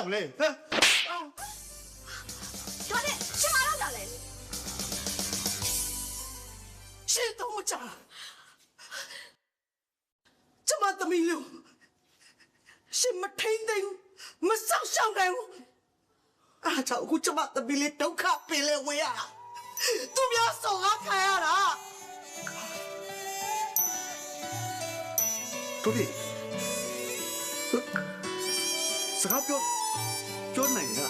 မလဲဟမ်ဒါနဲ့ရှင်မတော့ကြလဲရှင်တော့မကြကျမသမီးလို့ရှင်မထိန်သိမ်းမဆောက်ရှောက်နိုင်ဘူးအားကြောင့်အခုကျမသမီးလေးဒုက္ခပင်လဲဝင်ရတာသူများဆောင်အားခံရတာတို့ဒီစကားပြောနိုင်ရ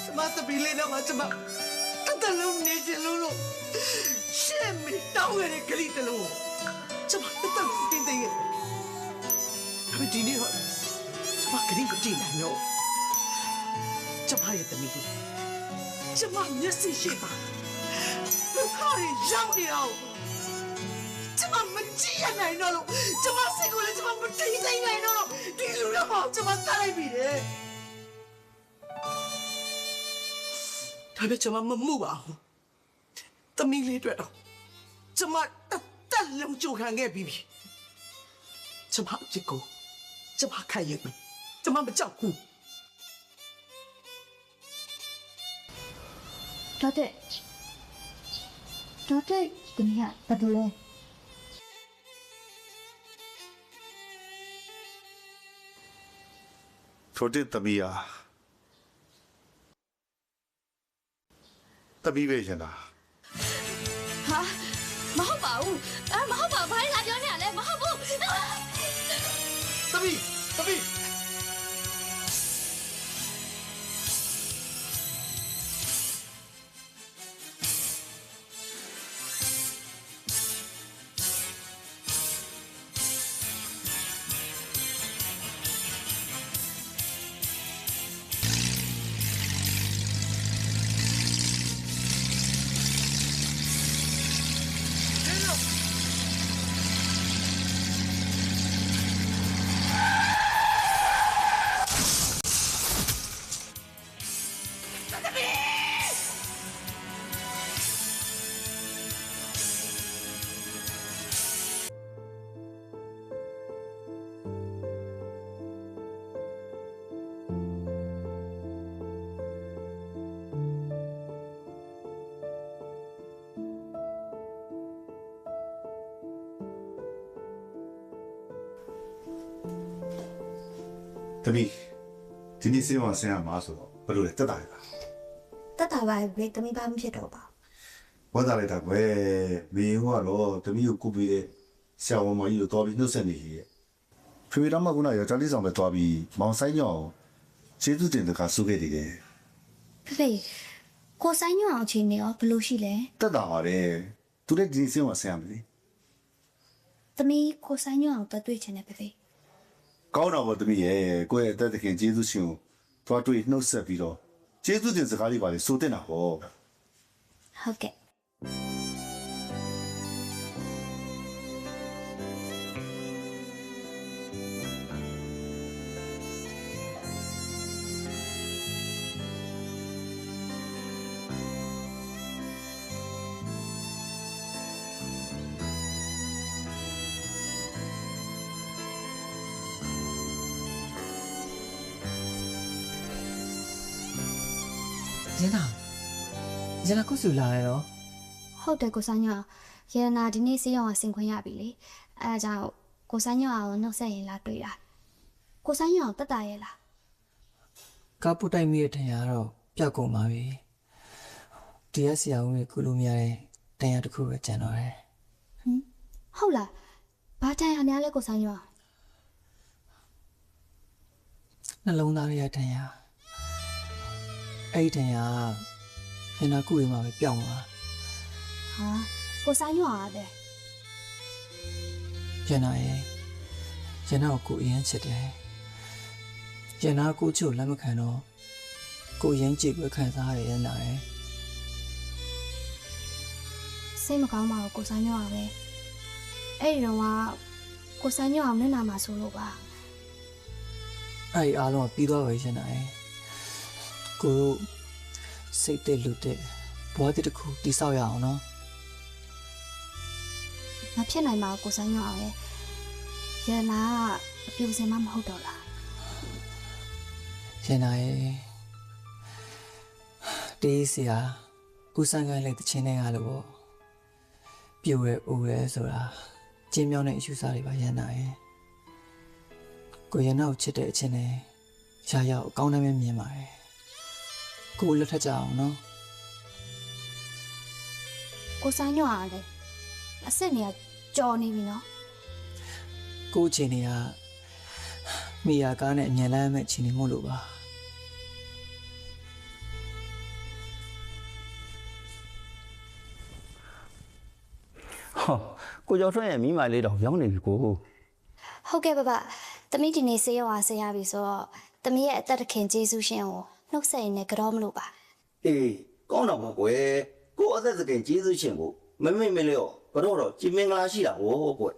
ကျမသမီးလေးတော့ကျမတလုံးနေချင်လို့ရှေ့မီတောင်းရတဲ့ကလေးတလုံးကျမတလုံးတင်းတင်းရဲ့ဒါပေမဲ့ဒီနေ့တော့ကျမကလေးကိုကြည့်နိုင်တော့ကျမရဲ့သမီးလေးကျမမျက်စိရှိပါဒုက္ခတွေရောက်နေတော့ကျမမကြည့်ရနိုင်တော့လို့ကျမစိတ်ကိုလည်းကျမမတိတ်သိမ်းနိုင်တော့ဒီလူတော့ကျမတတ်လိုက်ပြီလေဒါပေမဲ့ကျမမမှုပါဘူးသမီးလေးတွေ့တော့ကျမတက်လုံးကြိုခံခဲ့ပြီကျမအစ်ကိုကျမခိုင်ရမယ်ကျမမကြောက်ဘူးတော်တဲ့တမီးကဘာလို့လဲထိုတဲ့တမီးယာတမီးပဲရှင်လား ဟာမဟုတ်ပါဘူးမဟုတ်ပါဘူးဘာလဲလာပြောနေရလဲမဟုတ်ဘူး တမီးတမီးဒီနေ့စေးအောင်ဆင်းရမှာဆိုတော့ဘယ်လိုလဲတက်တာလဲ တက်တာပါပဲတမီးဘာမှဖြစ်တော့ပါ ဝမ်းသာလိုက်တာကွယ်မင်းကတော့တမီးကိုကုပေးတဲ့ဆရာဝန်မကြီးကိုတော်ပြီးနှုတ်ဆက်နေရဲ့ဖေဖေတော်မကယောက်ျားလေးဆောင်ပဲတော်ပြီးမောင်ဆိုင်ညောင်းကျေးဇူးတင်တကားဆုခဲ့တယ် ဖေကိုဆိုင်ညွန့်အောင်ချင်းနေရောဘယ်လိုရှိလဲ တက်တာပါတယ်သူလည်းဒီနေ့စေးအောင်ဆင်းရမယ်လေ တမီးကိုဆိုင်ညွန့်အောင်တွေ့ချင်တယ်ဖေ ကောင်းတော့ဗောတမီးရဲ့ကိုယ့်ရဲ့အသက်တခင်ကျေးဇူးရှင်ကိုသွားတွေ့နှုတ်ဆက်ပြီးတော့ကျေးဇူးတင်စကားလေးပါလေဆိုတင်တာဟော ဟုတ်ကဲ့ ရနာကုစုလာရတော့ ဟုတ်တယ်ကိုဆိုင်ညွန့်ရတနာဒီနေ့စေးအောင်ဆင်ခွင့်ရပြီလေအဲဒါကြောင့်ကိုဆိုင်ညွန့်အောင်နှုတ်ဆက်ရင်လာတွေ့တာကိုဆိုင်ညွန့်အောင်တက်တာရဲ့လား ကားပုတ်တိုက်မိတဲ့တန်ရာတော့ပျောက်ကုန်ပါပြီဒီရက်ဆရာဦးရဲ့ကုလိုမြရတဲ့တန်ရာတစ်ခုပဲကျန်တော့တယ် ဟုတ်လားဘာတန်ရများလဲကိုဆိုင်ညွန့် နှလုံးသားရဲ့တန်ရာအဲ့ဒီတန်ရာရနာကုရင်မှာပဲပျောက်သွား ဟာကိုဆိုင်ညွန့်အားပဲ ရနာရဲ့ရနာကိုအရင်ချစ်တယ်ရနာကိုချို့လက်မခံတော့ကိုရင်ကြည့်ပဲခံစားရရနာရဲ့ စိတ်မကောင်းပါဘူးကိုဆိုင်ညွန့်အားပဲအဲ့ဒီတော့ကကိုဆိုင်ညွန့်အောင်မျက်နှာမှာဆိုလို့ပါ အဲ့ဒီအားလုံးကပြီးသွားပြီရနာရဲ့ကိုတို့စိတ်တက်လူတက်ဘဝတစ်ခုတိဆောက်ရအောင်နော် မဖြစ်နိုင်ပါဘူးကိုဆိုင်ညွန့်အောင်ရဲ့ရနာကအပြူစင်မမဟုတ်တော့လား ရှင်နာရဲ့တေးစရာကိုဆိုင်ကိုင်းလိုက်တဲ့ချင်းတွေကလို့ပေါ့ပြိုရဲအိုရဲဆိုတာကျင်းမြောင်းတဲ့အယူဆတွေပါရန်နာရဲ့ကိုရနောက်ချစ်တဲ့အချင်းနဲ့ရှားရောက်အကောင်းတိုင်းပဲမြင်ပါတယ်ကိုလက်ထက်ကြအောင်နော် ကိုဆိုင်ညောကလည်းအစ်စ်နေကကြော်နေပြီနော် ကိုချင်းတွေကမိယာကားနဲ့အမြန်လမ်းမဲ့ချင်းနေမို့လို့ပါ ဟောကိုကျော်ထွန်းရဲ့မိမလေးတော့ရောက်နေပြီကို ဟုတ်ကဲ့ပါသမီးဒီနေ့ဆေးရောဆေးရပြီဆိုတော့သမီးရဲ့အသက်တခင်ကျေးဇူးရှင်ကိုနှုတ်ဆက်ရင်းနဲ့ကြောမလို့ပါ အေးကောင်းတော့မကွယ်ကိုအသက်စကင်ကျေးဇူးရှင်ကိုမမေ့မလဲဘတော့ကြည်မင်္ဂလာရှိတာဟောကွယ်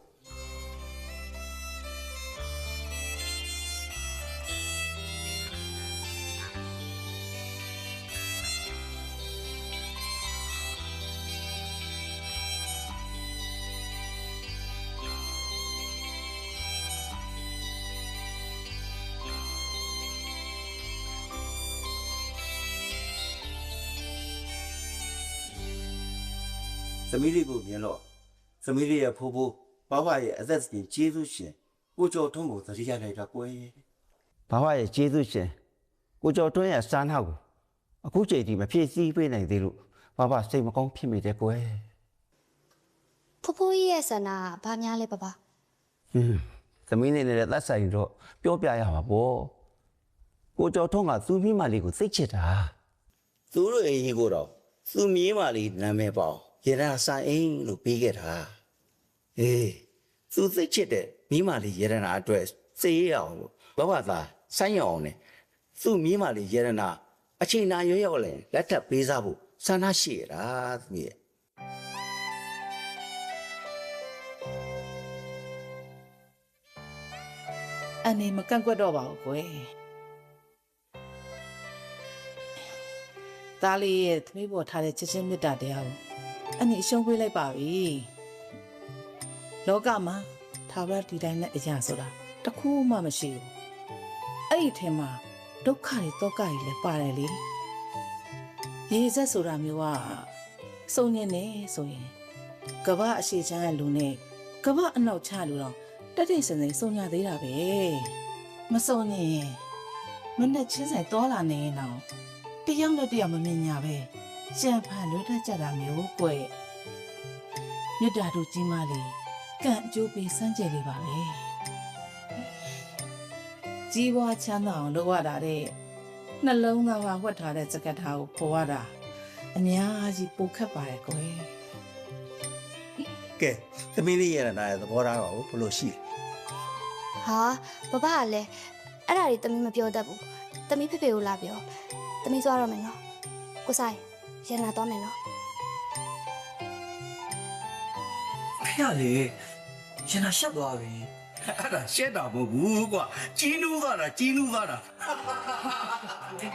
သမီးလေးကိုမြင်တော့သမီးလေးရဲ့ဖိုးဖိုးဘဝရဲ့အသက်ရှင်ကျေးဇူးရှင်ကိုကျော်ထွန်းကိုသတိရလိုက်တာကွယ်ဘဝရဲ့ကျေးဇူးရှင်ကိုကျော်ထွန်းရဲ့စာနာကိုအခုချိန်ထိမဖြည့်ဆည်းပေးနိုင်သေးလို့ဘဝစိတ်မကောင်းဖြစ်မိတယ်ကွယ် ဖိုးဖိုးကြီးရဲ့ဆန္ဒကဘာများလဲပါ သမီးလေးနဲ့သက်ဆိုင်တော့ပြောပြရမှာပေါ့ကိုကျော်ထွန်းကသူ့မိမလေးကိုစိတ်ချစ်တာသူတို့အိမ်ကြီးကိုတော့သူ့မြေးမလေးနာမည်ပေါင်းရတနာဆိုင်အိမ်လို့ပေးခဲ့တာအေးသူစိတ်ချစ်တဲ့မိမလေးရတနာအတွက်စေးရအောင်လို့ဘဝသားဆိုင်းရအောင်နဲ့သူ့မြေးမလေးရတနာအချိန်နာရွရောက်လဲလက်ထပ်ပေးစားဖို့ဆန္ဒရှိရတာသမီးရဲ့ အနေမကန့်ကွက်တော့ပါဘူးကွယ်ဒါလေးရဲ့သမီးပေါ်ထားတဲ့ချစ်ချင်းမေတ္တာတရားကိုအနေအရှုံးပေးလိုက်ပါပြီလောကမှာသာဝရဒီတိုင်းနဲ့အရာဆိုတာတစ်ခုမှမရှိဘူးအဲ့ဒီထဲမှာဒုက္ခတွေတောကတွေလည်းပါတယ်လေရေစက်ဆိုတာမျိုးကစုံညင်နေဆိုရင်ကမ္ဘာအရှိချမ်းရဲ့လူနဲ့ကမ္ဘာအနောက်ချလူတော့တက်တိတ်စင်စင်စုံညာသေးတာပဲမစုံညင်ရင်မနဲ့ချင်းဆိုင်တော်လာနေရင်တော့တယောက်နဲ့တယောက်မမြင်ညာပဲကြံဖန်လွတ်တတ်ကြတာမျိုးကွယ်မြတ်တာတို့ကြီးမလေးကန့်အကျိုးပေးစမ်းကြယ်လေးပါပဲကြီးပွားချမ်းသာအောင်လုပ်ရတာတဲ့နှလုံးသားကဝှက်ထားတဲ့စကတ်ထားကိုပေါ်ရတာအများကြီးပိုခက်ပါတယ်ကွယ် ကဲသမီးလေးရတနာရဲ့သဘောထားကဘယ်လိုရှိလဲ ဟာဘကလည်းအဲ့ဒါတွေသမီးမပြောတတ်ဘူးသမီးဖေဖေကိုလာပြောသမီးသွားတော့မယ်နော်ကိုဆိုင်ရန်နာသွားမယ်နော် ဖះလေရှင်နာရှက်သွားပြီ အဲ့ဒါရှက်တာမဟုတ်ဘူးကွာကြီးနူးသွားတာကြီးနူးသွားတာ ဒီ